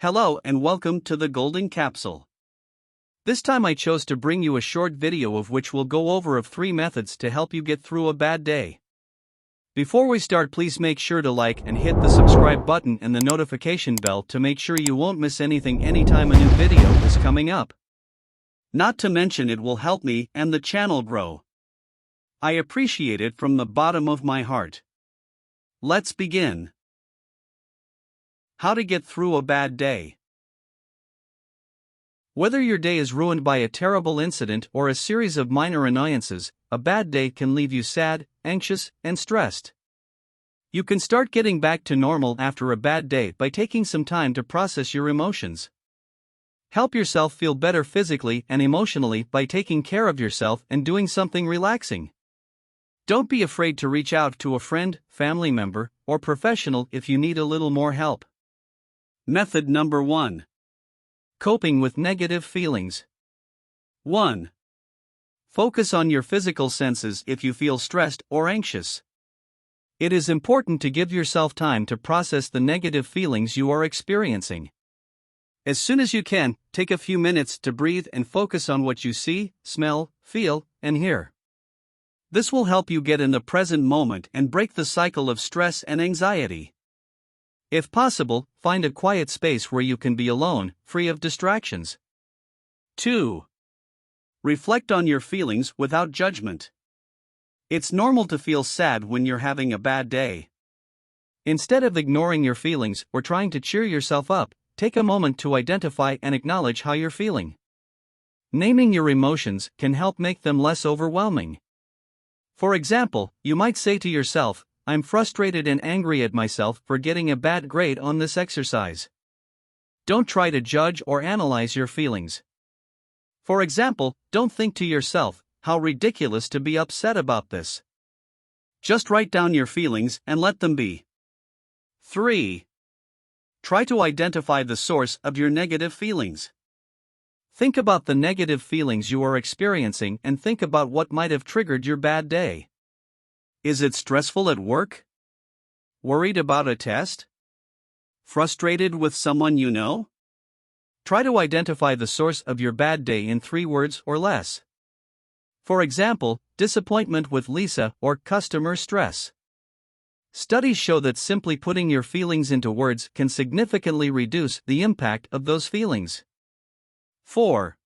Hello and welcome to the Golden Capsule. This time I chose to bring you a short video of which we'll go over of 3 methods to help you get through a bad day. Before we start, please make sure to like and hit the subscribe button and the notification bell to make sure you won't miss anything anytime a new video is coming up. Not to mention it will help me and the channel grow. I appreciate it from the bottom of my heart. Let's begin. How to get through a bad day. Whether your day is ruined by a terrible incident or a series of minor annoyances, a bad day can leave you sad, anxious, and stressed. You can start getting back to normal after a bad day by taking some time to process your emotions. Help yourself feel better physically and emotionally by taking care of yourself and doing something relaxing. Don't be afraid to reach out to a friend, family member, or professional if you need a little more help. Method number 1. Coping with negative feelings. 1. Focus on your physical senses if you feel stressed or anxious. It is important to give yourself time to process the negative feelings you are experiencing. As soon as you can, take a few minutes to breathe and focus on what you see, smell, feel, and hear. This will help you get in the present moment and break the cycle of stress and anxiety. If possible, find a quiet space where you can be alone, free of distractions. 2. Reflect on your feelings without judgment. It's normal to feel sad when you're having a bad day. Instead of ignoring your feelings or trying to cheer yourself up, take a moment to identify and acknowledge how you're feeling. Naming your emotions can help make them less overwhelming. For example, you might say to yourself, "I'm frustrated and angry at myself for getting a bad grade on this exercise." Don't try to judge or analyze your feelings. For example, don't think to yourself, "How ridiculous to be upset about this." Just write down your feelings and let them be. 3. Try to identify the source of your negative feelings. Think about the negative feelings you are experiencing and think about what might have triggered your bad day. Is it stressful at work? Worried about a test? Frustrated with someone you know? Try to identify the source of your bad day in 3 words or less. For example, disappointment with Lisa or customer stress. Studies show that simply putting your feelings into words can significantly reduce the impact of those feelings. 4.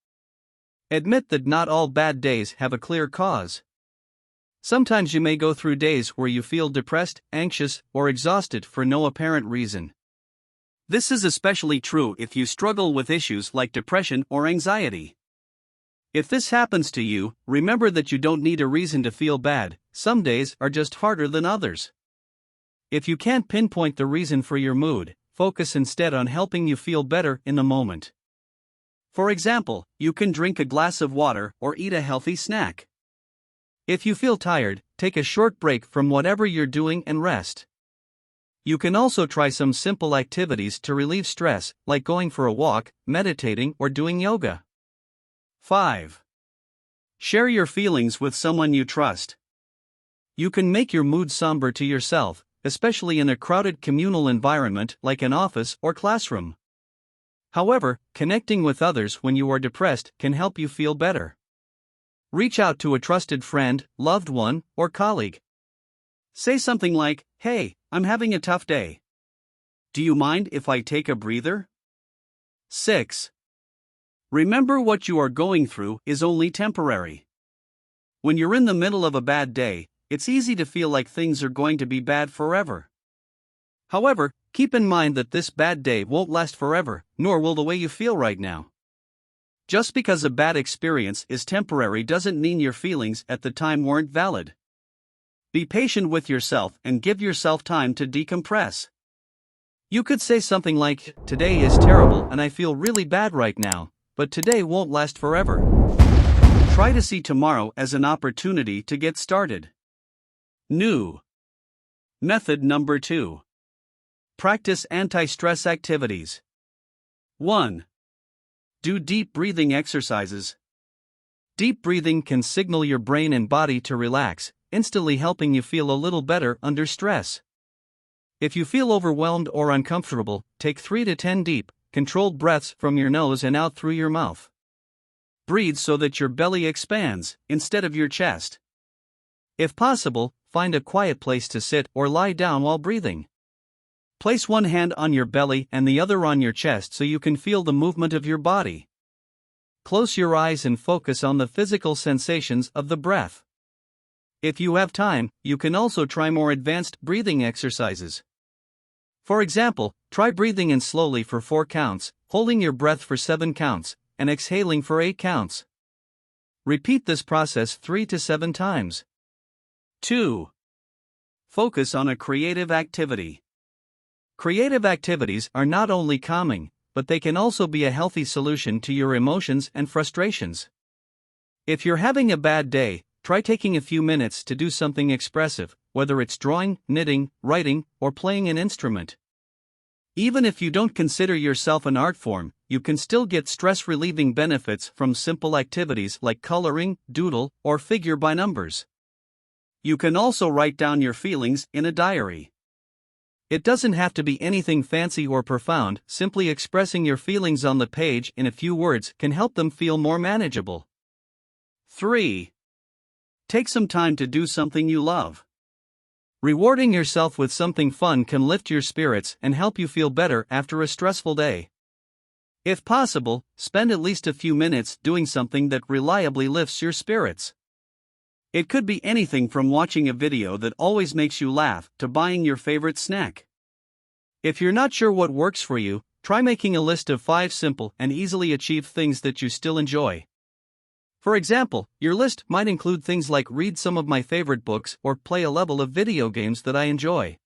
Admit that not all bad days have a clear cause. Sometimes you may go through days where you feel depressed, anxious, or exhausted for no apparent reason. This is especially true if you struggle with issues like depression or anxiety. If this happens to you, remember that you don't need a reason to feel bad. Some days are just harder than others. If you can't pinpoint the reason for your mood, focus instead on helping you feel better in the moment. For example, you can drink a glass of water or eat a healthy snack. If you feel tired, take a short break from whatever you're doing and rest. You can also try some simple activities to relieve stress, like going for a walk, meditating, or doing yoga. 5. Share your feelings with someone you trust. You can make your mood somber to yourself, especially in a crowded communal environment like an office or classroom. However, connecting with others when you are depressed can help you feel better. Reach out to a trusted friend, loved one, or colleague. Say something like, "Hey, I'm having a tough day. Do you mind if I take a breather?" 6. Remember what you are going through is only temporary. When you're in the middle of a bad day, it's easy to feel like things are going to be bad forever. However, keep in mind that this bad day won't last forever, nor will the way you feel right now. Just because a bad experience is temporary doesn't mean your feelings at the time weren't valid. Be patient with yourself and give yourself time to decompress. You could say something like, "Today is terrible and I feel really bad right now, but today won't last forever." Try to see tomorrow as an opportunity to get started. New. Method number 2. Practice anti-stress activities. 1. Do deep breathing exercises. Deep breathing can signal your brain and body to relax, instantly helping you feel a little better under stress. If you feel overwhelmed or uncomfortable, take 3 to 10 deep, controlled breaths from your nose and out through your mouth. Breathe so that your belly expands, instead of your chest. If possible, find a quiet place to sit or lie down while breathing. Place one hand on your belly and the other on your chest so you can feel the movement of your body. Close your eyes and focus on the physical sensations of the breath. If you have time, you can also try more advanced breathing exercises. For example, try breathing in slowly for 4 counts, holding your breath for 7 counts, and exhaling for 8 counts. Repeat this process 3 to 7 times. 2. Focus on a creative activity. Creative activities are not only calming, but they can also be a healthy solution to your emotions and frustrations. If you're having a bad day, try taking a few minutes to do something expressive, whether it's drawing, knitting, writing, or playing an instrument. Even if you don't consider yourself an art form, you can still get stress-relieving benefits from simple activities like coloring, doodle, or figure by numbers. You can also write down your feelings in a diary. It doesn't have to be anything fancy or profound, simply expressing your feelings on the page in a few words can help them feel more manageable. 3. Take some time to do something you love. Rewarding yourself with something fun can lift your spirits and help you feel better after a stressful day. If possible, spend at least a few minutes doing something that reliably lifts your spirits. It could be anything from watching a video that always makes you laugh to buying your favorite snack. If you're not sure what works for you, try making a list of 5 simple and easily achieved things that you still enjoy. For example, your list might include things like read some of my favorite books or play a level of video games that I enjoy.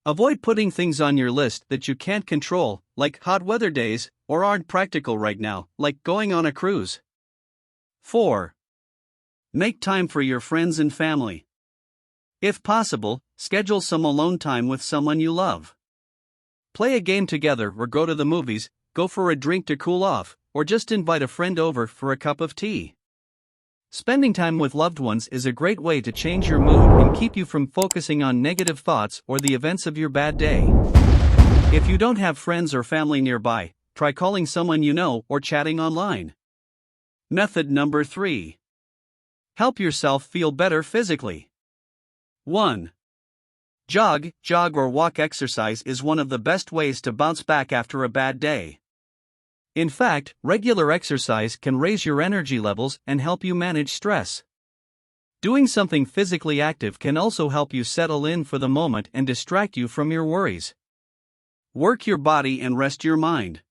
Avoid putting things on your list that you can't control, like hot weather days, or aren't practical right now, like going on a cruise. 4. Make time for your friends and family. If possible, schedule some alone time with someone you love. Play a game together or go to the movies, go for a drink to cool off, or just invite a friend over for a cup of tea. Spending time with loved ones is a great way to change your mood and keep you from focusing on negative thoughts or the events of your bad day. If you don't have friends or family nearby, try calling someone you know or chatting online. Method number 3. Help yourself feel better physically. 1. Jog or walk. Exercise is one of the best ways to bounce back after a bad day. In fact, regular exercise can raise your energy levels and help you manage stress. Doing something physically active can also help you settle in for the moment and distract you from your worries. Work your body and rest your mind.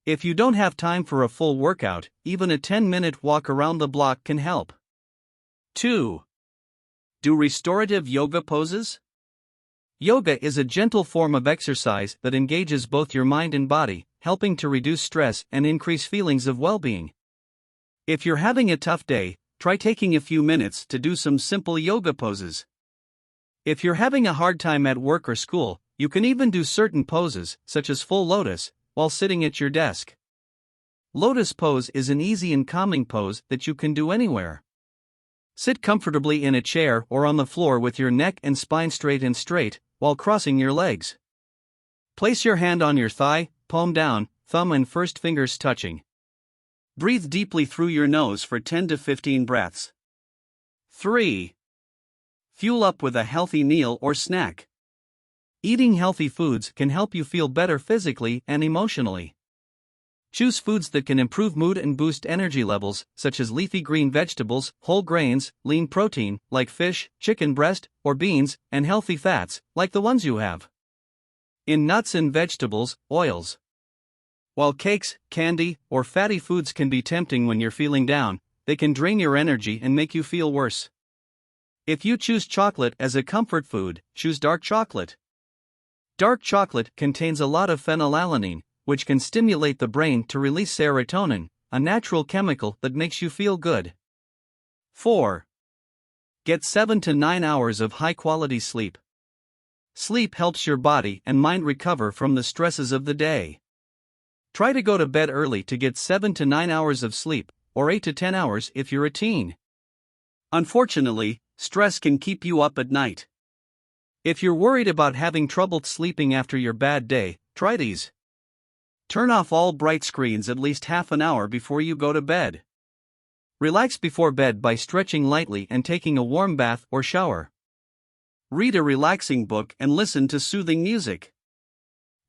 If you don't have time for a full workout, even a 10-minute walk around the block can help. 2. Do restorative yoga poses. Yoga is a gentle form of exercise that engages both your mind and body, helping to reduce stress and increase feelings of well-being. If you're having a tough day, try taking a few minutes to do some simple yoga poses. If you're having a hard time at work or school, you can even do certain poses, such as full lotus, while sitting at your desk. Lotus pose is an easy and calming pose that you can do anywhere. Sit comfortably in a chair or on the floor with your neck and spine straight, while crossing your legs. Place your hand on your thigh, palm down, thumb and first fingers touching. Breathe deeply through your nose for 10 to 15 breaths. 3. Fuel up with a healthy meal or snack. Eating healthy foods can help you feel better physically and emotionally. Choose foods that can improve mood and boost energy levels, such as leafy green vegetables, whole grains, lean protein, like fish, chicken breast, or beans, and healthy fats, like the ones you have in nuts and vegetables, oils. While cakes, candy, or fatty foods can be tempting when you're feeling down, they can drain your energy and make you feel worse. If you choose chocolate as a comfort food, choose dark chocolate. Dark chocolate contains a lot of phenylalanine, which can stimulate the brain to release serotonin, a natural chemical that makes you feel good. 4. Get 7 to 9 hours of high-quality sleep. Sleep helps your body and mind recover from the stresses of the day. Try to go to bed early to get 7 to 9 hours of sleep, or 8 to 10 hours if you're a teen. Unfortunately, stress can keep you up at night. If you're worried about having trouble sleeping after your bad day, try these. Turn off all bright screens at least half an hour before you go to bed. Relax before bed by stretching lightly and taking a warm bath or shower. Read a relaxing book and listen to soothing music.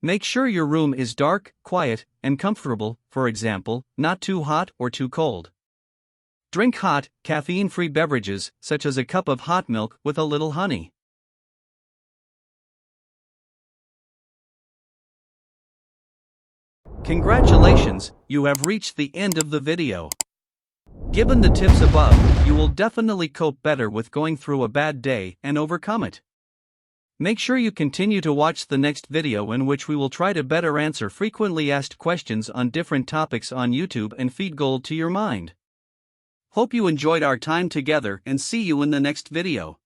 Make sure your room is dark, quiet, and comfortable, for example, not too hot or too cold. Drink hot, caffeine-free beverages, such as a cup of hot milk with a little honey. Congratulations, you have reached the end of the video. Given the tips above, you will definitely cope better with going through a bad day and overcome it. Make sure you continue to watch the next video in which we will try to better answer frequently asked questions on different topics on YouTube and feed gold to your mind. Hope you enjoyed our time together and see you in the next video.